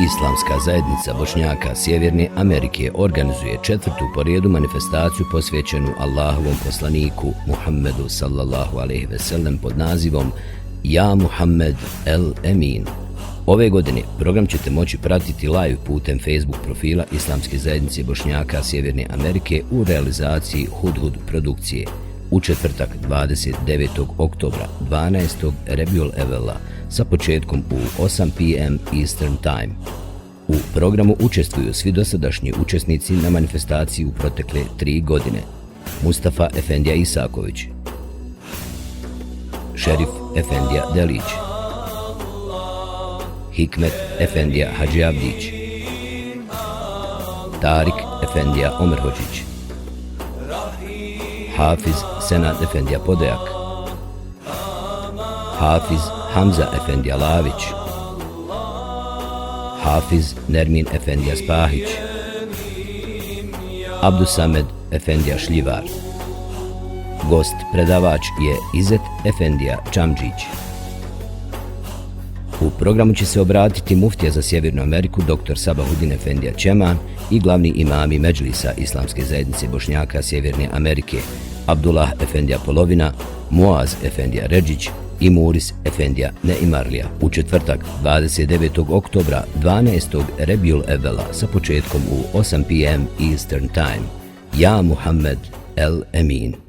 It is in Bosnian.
Islamska zajednica Bošnjaka Sjeverne Amerike organizuje 4. po redu manifestaciju posvećenu Allahovom poslaniku Muhammedu sallallahu alejhi ve sellem pod nazivom Ja Muhammed el Emin. Ove godine program ćete moći pratiti live putem Facebook profila Islamske zajednice Bošnjaka Sjeverne Amerike u realizaciji Hudhud produkcije u četvrtak 29. oktobra 12. Rebiul Evela sa početkom u 8 p.m. Eastern Time. U programu učestvuju svi dosadašnji učesnici na manifestaciji u protekle 3 godine. Mustafa Efendija Isaković, Šerif Efendija Delić, Hikmet Efendija Hadži Abdić, Tarik Efendija Omerhođić, Hafiz Senad Efendija Podajak, Hafiz Hamza Efendija Lavić, Hafiz Nermin Efendija Spahić, Abdusamed Efendija Šljivar. Gost predavač je Izet Efendija Čamđić. U programu će se obratiti muftija za Sjevernu Ameriku dr. Sabahudin Efendija Čeman i glavni imami Medžlisa Islamske zajednice Bošnjaka Sjeverne Amerike Abdullah Efendija Polovina, Muaz Efendija Redžić i Muris Efendija Neimarlija u četvrtak 29. oktobra 12. Rebiul Evela sa početkom u 8 p.m. Eastern Time. Ja Muhammed el Emin.